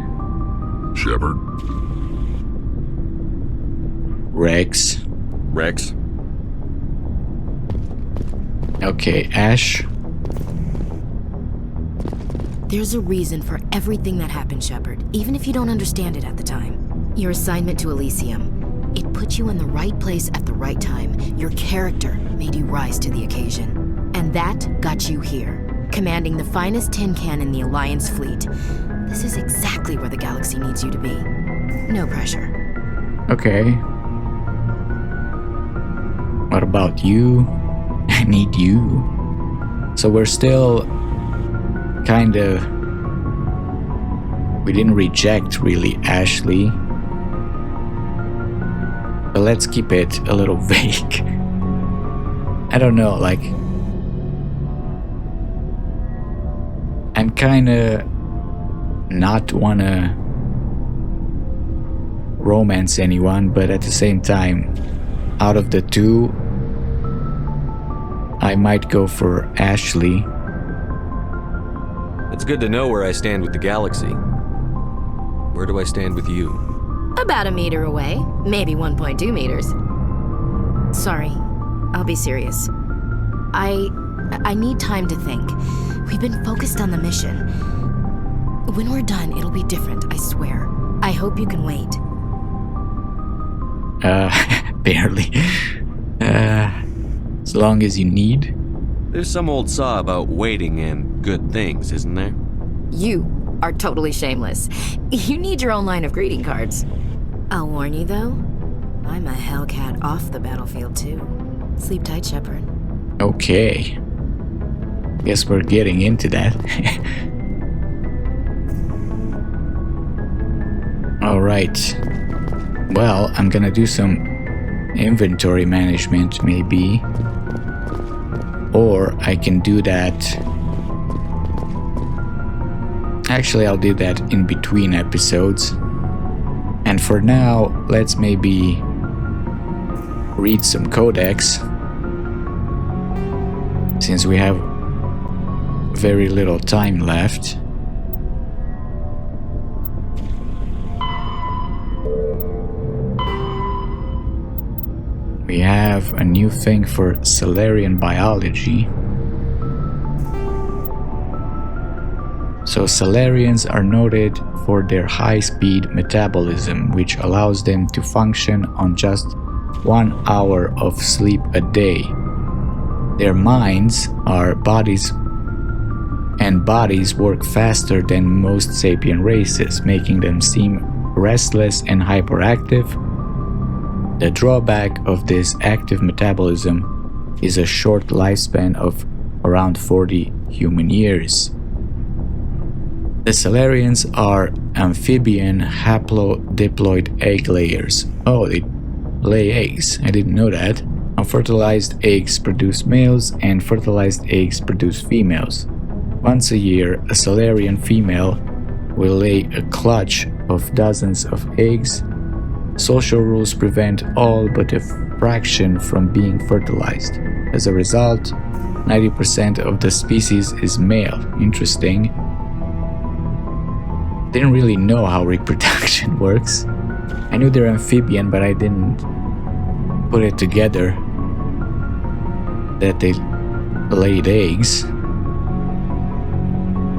Shepard. Rex. Rex? Okay, Ash. There's a reason for everything that happened, Shepard, even if you don't understand it at the time. Your assignment to Elysium, it put you in the right place at the right time. Your character made you rise to the occasion. And that got you here, commanding the finest tin can in the Alliance fleet. This is exactly where the galaxy needs you to be. No pressure. Okay. What about you? I need you. So we're still kind of... We didn't reject, really, Ashley. But let's keep it a little vague. I don't know, like... I'm kinda... not wanna... romance anyone, but at the same time, out of the two, I might go for Ashley. It's good to know where I stand with the galaxy. Where do I stand with you? About a meter away, maybe 1.2 meters. Sorry, I'll be serious. I need time to think. We've been focused on the mission. When we're done, it'll be different, I swear. I hope you can wait. Barely. As long as you need. There's some old saw about waiting and good things, isn't there? You are totally shameless. You need your own line of greeting cards. I'll warn you, though. I'm a Hellcat off the battlefield, too. Sleep tight, Shepard. Okay. Guess we're getting into that. Alright. Well, I'm gonna do some inventory management, maybe. Or I can do that... Actually, I'll do that in between episodes. And for now, let's maybe read some Codex, since we have very little time left. We have a new thing for Salarian biology. So Salarians are noted for their high-speed metabolism, which allows them to function on just 1 hour of sleep a day. Their minds are bodies, and bodies work faster than most sapient races, making them seem restless and hyperactive. The drawback of this active metabolism is a short lifespan of around 40 human years. The Salarians are amphibian haplodiploid egg layers. Oh, they lay eggs. I didn't know that. Unfertilized eggs produce males and fertilized eggs produce females. Once a year, a Salarian female will lay a clutch of dozens of eggs. Social rules prevent all but a fraction from being fertilized. As a result, 90% of the species is male. Interesting. Didn't really know how reproduction works. I knew they're amphibian, but I didn't put it together that they laid eggs.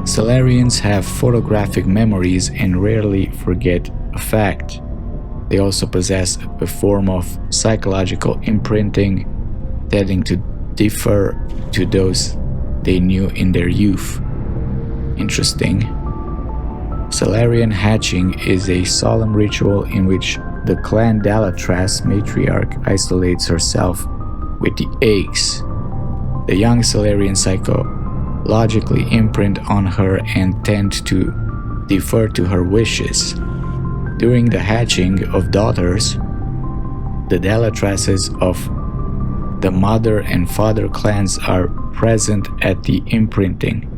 Salarians have photographic memories and rarely forget a fact. They also possess a form of psychological imprinting, tending to differ to those they knew in their youth. Interesting. Salarian hatching is a solemn ritual in which the clan Dalatras matriarch isolates herself with the eggs. The young Salarian psychologically imprint on her and tend to defer to her wishes. During the hatching of daughters, the Dalatrases of the mother and father clans are present at the imprinting.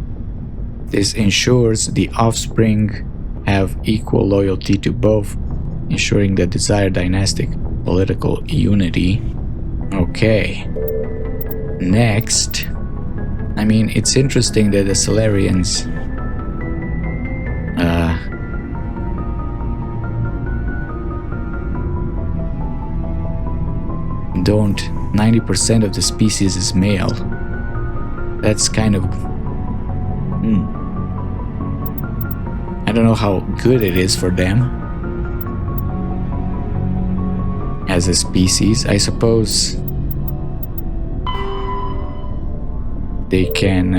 This ensures the offspring have equal loyalty to both, ensuring the desired dynastic political unity. Okay. Next. I mean, it's interesting that the Salarians don't 90% of the species is male. That's kind of I don't know how good it is for them as a species. I suppose they can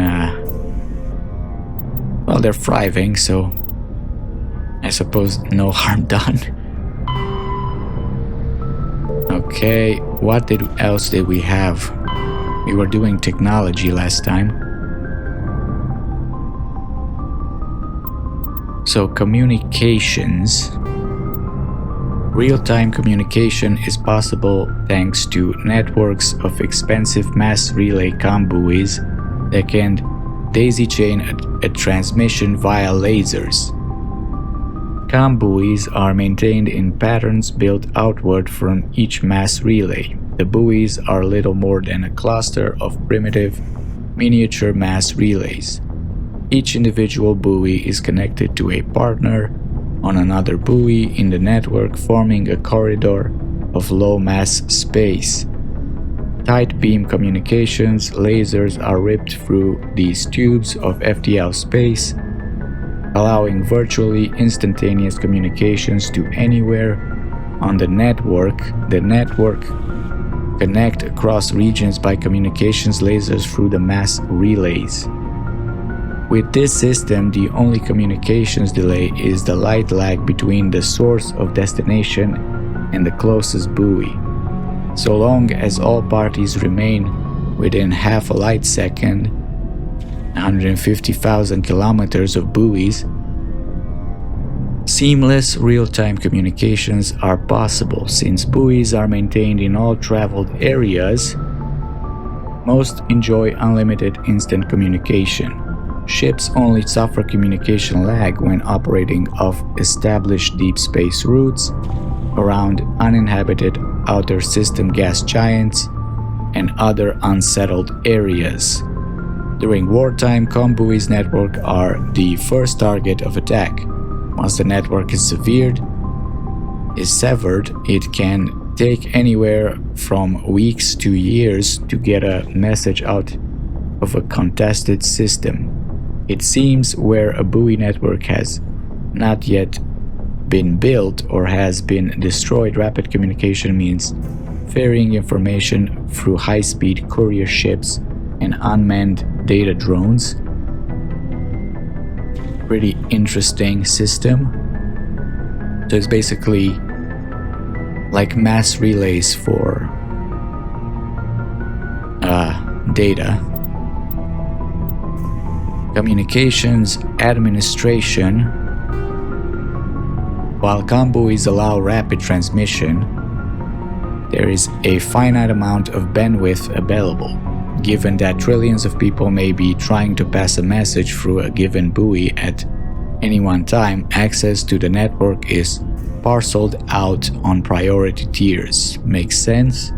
well, they're thriving, so I suppose no harm done. Okay, what else did we have? We were doing technology last time. So communications. Real-time communication is possible thanks to networks of expensive mass relay comm buoys that can daisy-chain a transmission via lasers. Comm buoys are maintained in patterns built outward from each mass relay. The buoys are little more than a cluster of primitive, miniature mass relays. Each individual buoy is connected to a partner on another buoy in the network, forming a corridor of low-mass space. Tight beam communications lasers are ripped through these tubes of FTL space, allowing virtually instantaneous communications to anywhere on the network. The network connect across regions by communications lasers through the mass relays. With this system, the only communications delay is the light lag between the source of destination and the closest buoy. So long as all parties remain within half a light second, 150,000 kilometers of buoys, seamless real-time communications are possible. Since buoys are maintained in all traveled areas, most enjoy unlimited instant communication. Ships only suffer communication lag when operating off established deep space routes around uninhabited outer system gas giants and other unsettled areas. During wartime, buoys network are the first target of attack. Once the network is severed, it can take anywhere from weeks to years to get a message out of a contested system. It seems where a buoy network has not yet been built or has been destroyed, rapid communication means ferrying information through high-speed courier ships and unmanned data drones. Pretty interesting system. So it's basically like mass relays for data. Communications administration. While buoys allow rapid transmission, there is a finite amount of bandwidth available. Given that trillions of people may be trying to pass a message through a given buoy at any one time, access to the network is parceled out on priority tiers. Makes sense?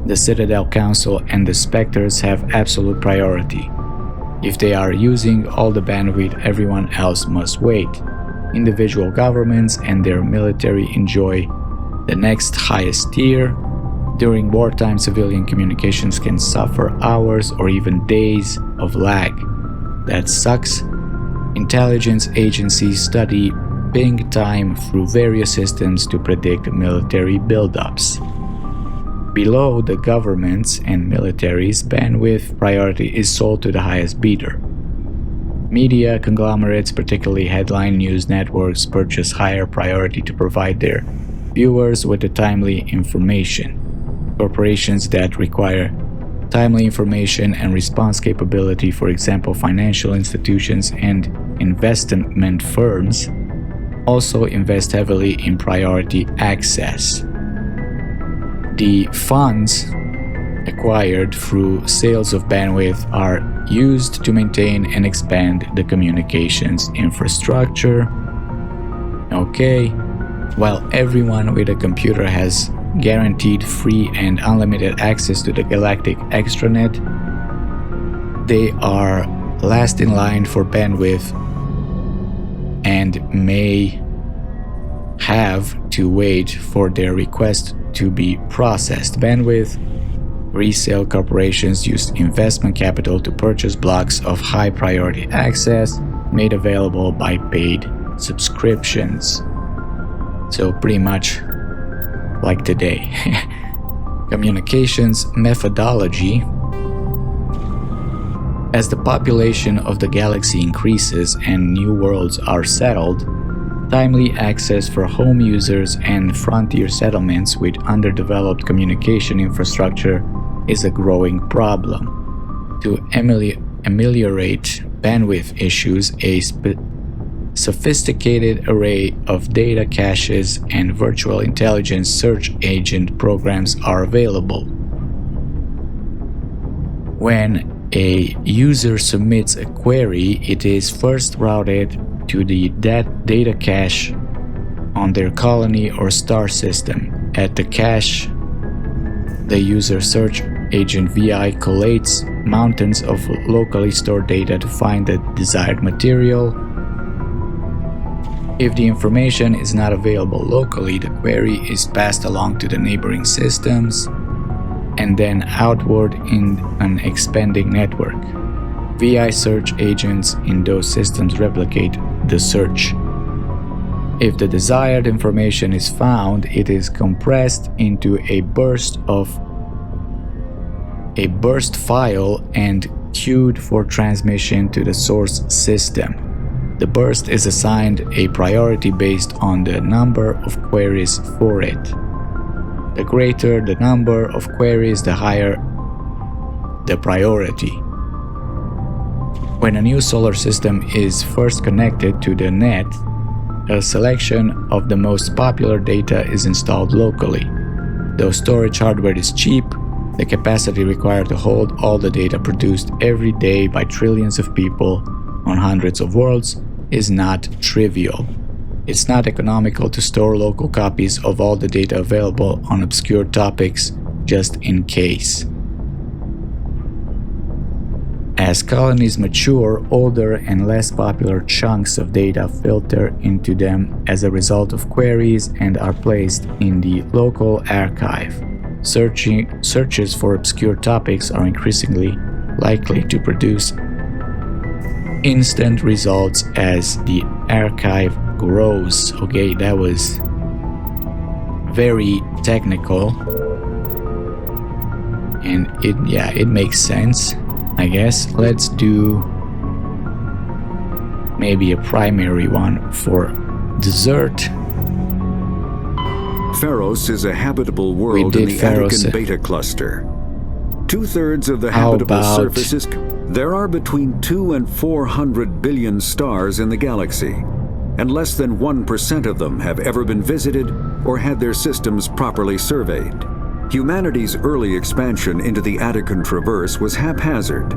The Citadel Council and the Spectres have absolute priority. If they are using all the bandwidth, everyone else must wait. Individual governments and their military enjoy the next highest tier. During wartime, civilian communications can suffer hours or even days of lag. That sucks. Intelligence agencies study ping time through various systems to predict military buildups. Below the governments and militaries, bandwidth priority is sold to the highest bidder. Media conglomerates, particularly headline news networks, purchase higher priority to provide their viewers with the timely information. Corporations that require timely information and response capability, for example, financial institutions and investment firms, also invest heavily in priority access. The funds acquired through sales of bandwidth are used to maintain and expand the communications infrastructure. Okay, while everyone with a computer has guaranteed free and unlimited access to the galactic extranet, they are last in line for bandwidth and may have to wait for their request to be processed. Bandwidth resale corporations use investment capital to purchase blocks of high priority access made available by paid subscriptions. So pretty much like today. Communications methodology. As the population of the galaxy increases and new worlds are settled, timely access for home users and frontier settlements with underdeveloped communication infrastructure is a growing problem. To ameliorate bandwidth issues, a sophisticated array of data caches and virtual intelligence search agent programs are available. When a user submits a query, it is first routed to the data cache on their colony or star system. At the cache, the user search Agent VI collates mountains of locally stored data to find the desired material. If the information is not available locally, the query is passed along to the neighboring systems and then outward in an expanding network. VI search agents in those systems replicate the search. If the desired information is found, it is compressed into a burst file and queued for transmission to the source system. The burst is assigned a priority based on the number of queries for it. The greater the number of queries, the higher the priority. When a new solar system is first connected to the net, a selection of the most popular data is installed locally. Though storage hardware is cheap, the capacity required to hold all the data produced every day by trillions of people on hundreds of worlds is not trivial. It's not economical to store local copies of all the data available on obscure topics just in case. As colonies mature, older and less popular chunks of data filter into them as a result of queries and are placed in the local archive. Searches for obscure topics are increasingly likely to produce instant results as the archive grows. Okay, that was very technical, and it makes sense, I guess. Let's do maybe a primary one for dessert. Pharos is a habitable world in the Attican Beta Cluster. 2/3 of the habitable surface is... There are between 200 and 400 billion stars in the galaxy, and less than 1% of them have ever been visited or had their systems properly surveyed. Humanity's early expansion into the Attican Traverse was haphazard,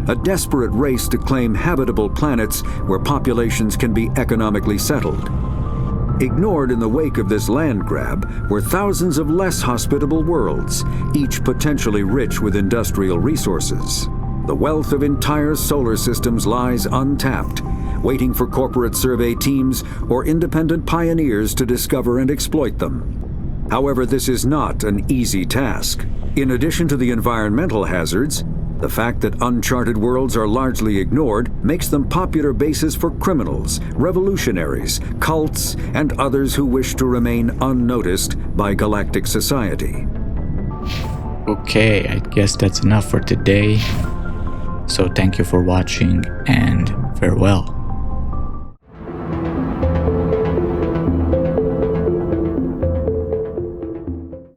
a desperate race to claim habitable planets where populations can be economically settled. Ignored in the wake of this land grab were thousands of less hospitable worlds, each potentially rich with industrial resources. The wealth of entire solar systems lies untapped, waiting for corporate survey teams or independent pioneers to discover and exploit them. However, this is not an easy task. In addition to the environmental hazards, the fact that uncharted worlds are largely ignored makes them popular bases for criminals, revolutionaries, cults, and others who wish to remain unnoticed by galactic society. Okay, I guess that's enough for today. So thank you for watching and farewell.